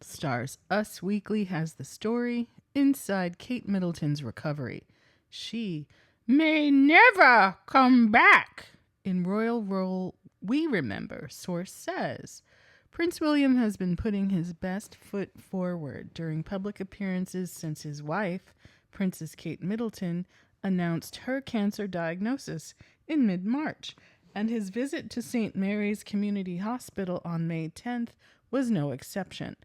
Stars Us Weekly has the story Inside Kate Middleton's Recovery. She may never come back. In royal role, we remember, source says. Prince William has been putting his best foot forward during public appearances since his wife, Princess Kate Middleton, announced her cancer diagnosis in mid March, and his visit to St. Mary's Community Hospital on May 10th was no exception.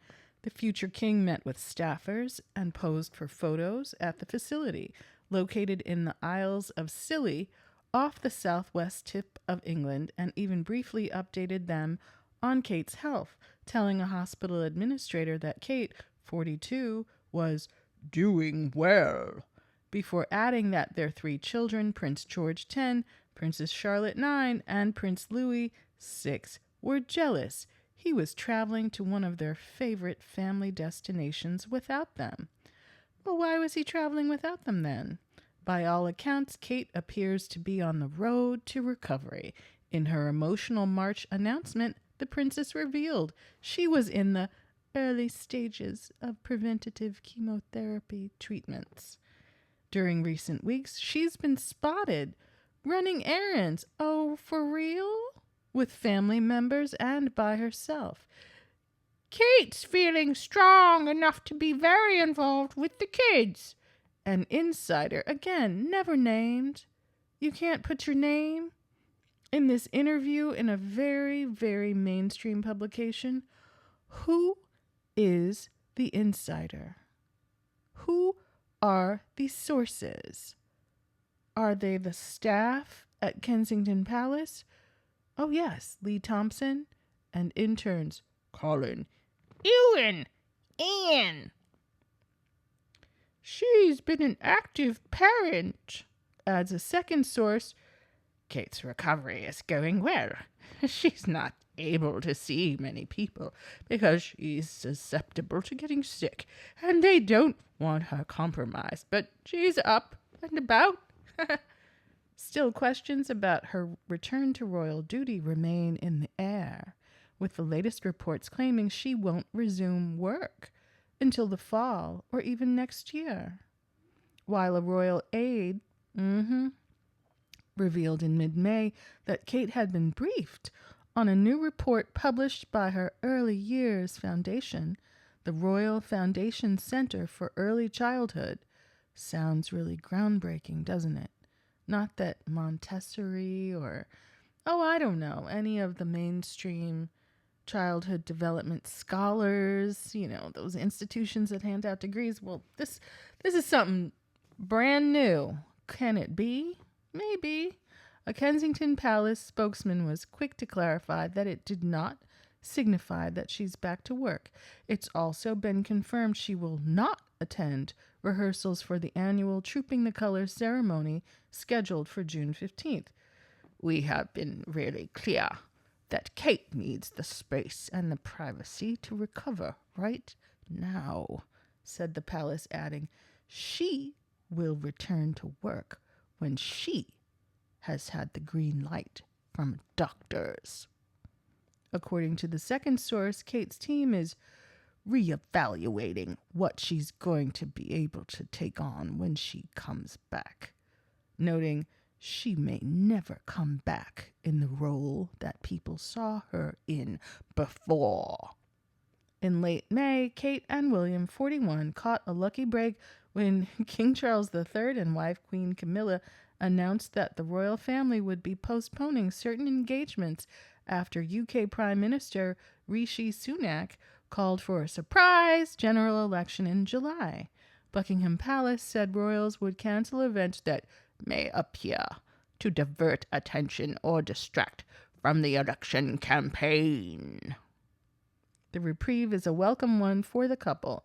The future king met with staffers and posed for photos at the facility, located in the Isles of Scilly, off the southwest tip of England, and even briefly updated them on Kate's health, telling a hospital administrator that Kate, 42, was doing well, before adding that their three children, Prince George, 10, Princess Charlotte, 9, and Prince Louis, 6, were jealous. He was traveling to one of their favorite family destinations without them. Well, why was he traveling without them then? By all accounts, Kate appears to be on the road to recovery. In her emotional March announcement, the princess revealed she was in the early stages of preventative chemotherapy treatments. During recent weeks, she's been spotted running errands. Oh, for real? With family members and by herself. Kate's feeling strong enough to be very involved with the kids. An insider, again, never named. You can't put your name. In this interview in a very, very mainstream publication, who is the insider? Who are the sources? Are they the staff at Kensington Palace? Oh, yes, Lee Thompson and interns Colin, Ewan, Ian. She's been an active parent, adds a second source. Kate's recovery is going well. She's not able to see many people because she's susceptible to getting sick, and they don't want her compromised, but she's up and about. Still, questions about her return to royal duty remain in the air, with the latest reports claiming she won't resume work until the fall or even next year. While a royal aide revealed in mid-May that Kate had been briefed on a new report published by her Early Years Foundation, the Royal Foundation Center for Early Childhood. Sounds really groundbreaking, doesn't it? Not that Montessori or, I don't know, any of the mainstream childhood development scholars, those institutions that hand out degrees. Well, this is something brand new. Can it be? Maybe. A Kensington Palace spokesman was quick to clarify that it did not signify that she's back to work. It's also been confirmed she will not attend rehearsals for the annual Trooping the Colors ceremony scheduled for June 15th. We have been really clear that Kate needs the space and the privacy to recover right now, said the palace, adding, she will return to work when she has had the green light from doctors. According to the second source, Kate's team is reevaluating what she's going to be able to take on when she comes back, noting she may never come back in the role that people saw her in before. In late May, Kate and William, 41, caught a lucky break when King Charles III and wife Queen Camilla announced that the royal family would be postponing certain engagements after UK Prime Minister Rishi Sunak called for a surprise general election in July. Buckingham Palace said royals would cancel events that may appear to divert attention or distract from the election campaign. The reprieve is a welcome one for the couple.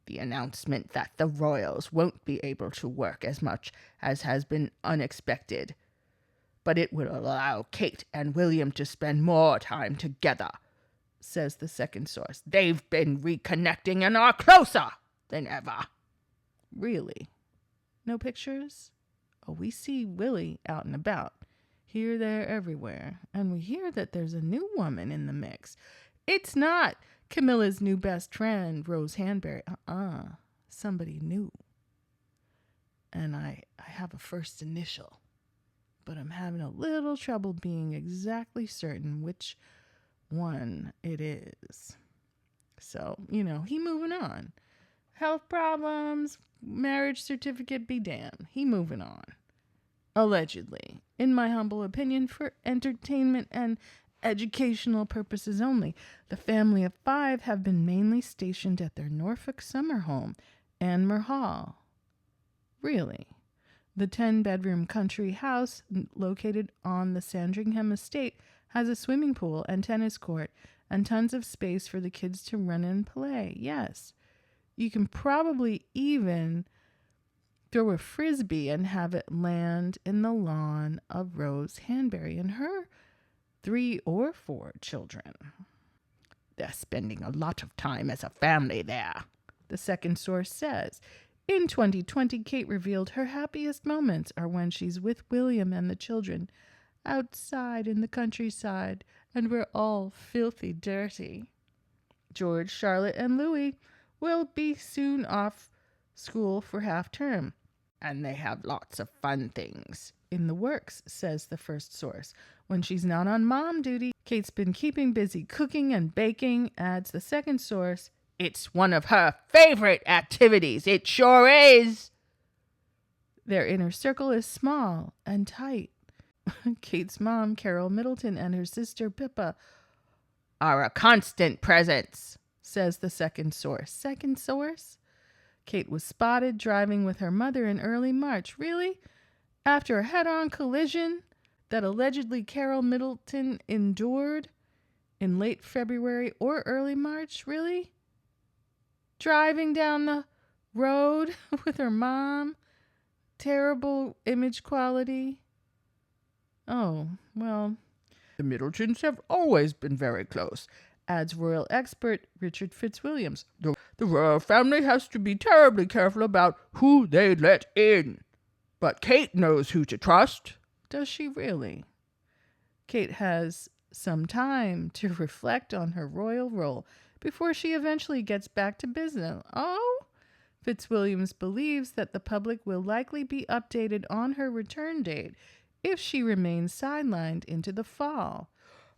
The announcement that the royals won't be able to work as much as has been unexpected, but it will allow Kate and William to spend more time together, says the second source. They've been reconnecting and are closer than ever. Really? No pictures? Oh, we see Willie out and about. Here, there, everywhere. And we hear that there's a new woman in the mix. It's not Camilla's new best friend, Rose Hanbury. Somebody new. And I have a first initial, but I'm having a little trouble being exactly certain which one it is. So, he moving on. Health problems, marriage certificate be damned. He moving on. Allegedly, in my humble opinion, for entertainment and educational purposes only. The family of 5 have been mainly stationed at their Norfolk summer home, Anmer Hall. Really? The 10-bedroom country house located on the Sandringham estate has a swimming pool and tennis court and tons of space for the kids to run and play. Yes. You can probably even throw a frisbee and have it land in the lawn of Rose Hanbury and her 3 or 4 children. They're spending a lot of time as a family there, the second source says. In 2020, Kate revealed her happiest moments are when she's with William and the children outside in the countryside, and we're all filthy dirty. George, Charlotte, and Louis will be soon off school for half term, and they have lots of fun things in the works, says the first source. When she's not on mom duty, Kate's been keeping busy cooking and baking, adds the second source. It's one of her favorite activities. It sure is. Their inner circle is small and tight. Kate's mom, Carol Middleton, and her sister, Pippa, are a constant presence, says the second source. Second source? Kate was spotted driving with her mother in early March. Really? After a head-on collision that allegedly Carol Middleton endured in late February or early March? Really? Driving down the road with her mom? Terrible image quality. Oh, well, the Middletons have always been very close, adds royal expert Richard Fitzwilliams. The royal family has to be terribly careful about who they let in. But Kate knows who to trust. Does she really? Kate has some time to reflect on her royal role before she eventually gets back to business. Oh? Fitzwilliams believes that the public will likely be updated on her return date if she remains sidelined into the fall.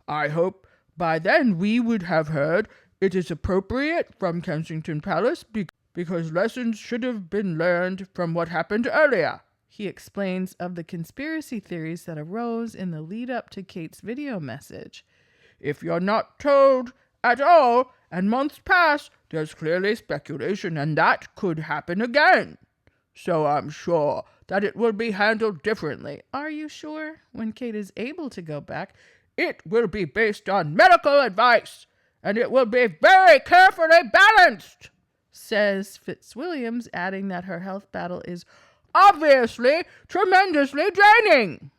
I hope by then we would have heard it is appropriate from Kensington Palace because lessons should have been learned from what happened earlier. He explains of the conspiracy theories that arose in the lead up to Kate's video message. If you're not told at all and months pass, there's clearly speculation and that could happen again. So I'm sure that it will be handled differently. Are you sure? When Kate is able to go back, it will be based on medical advice, and it will be very carefully balanced, says Fitzwilliams, adding that her health battle is obviously tremendously draining.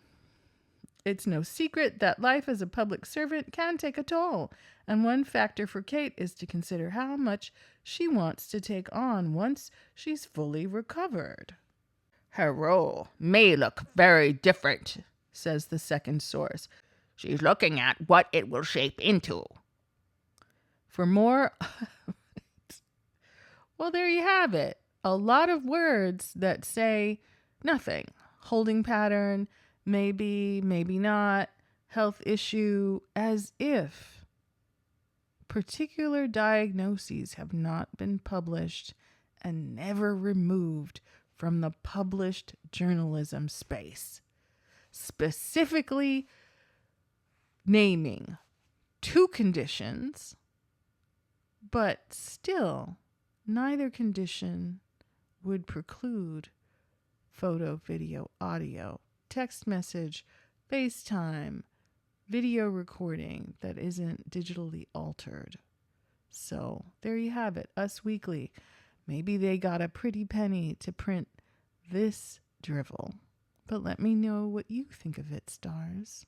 It's no secret that life as a public servant can take a toll, and one factor for Kate is to consider how much she wants to take on once she's fully recovered. Her role may look very different, says the second source. She's looking at what it will shape into. For more, well, there you have it. A lot of words that say nothing. Holding pattern, maybe, maybe not, health issue, as if particular diagnoses have not been published and never removed from the published journalism space. Specifically naming 2 conditions, but still neither condition would preclude photo, video, audio, text message, FaceTime, video recording that isn't digitally altered. So there you have it, Us Weekly. Maybe they got a pretty penny to print this drivel. But let me know what you think of it, stars.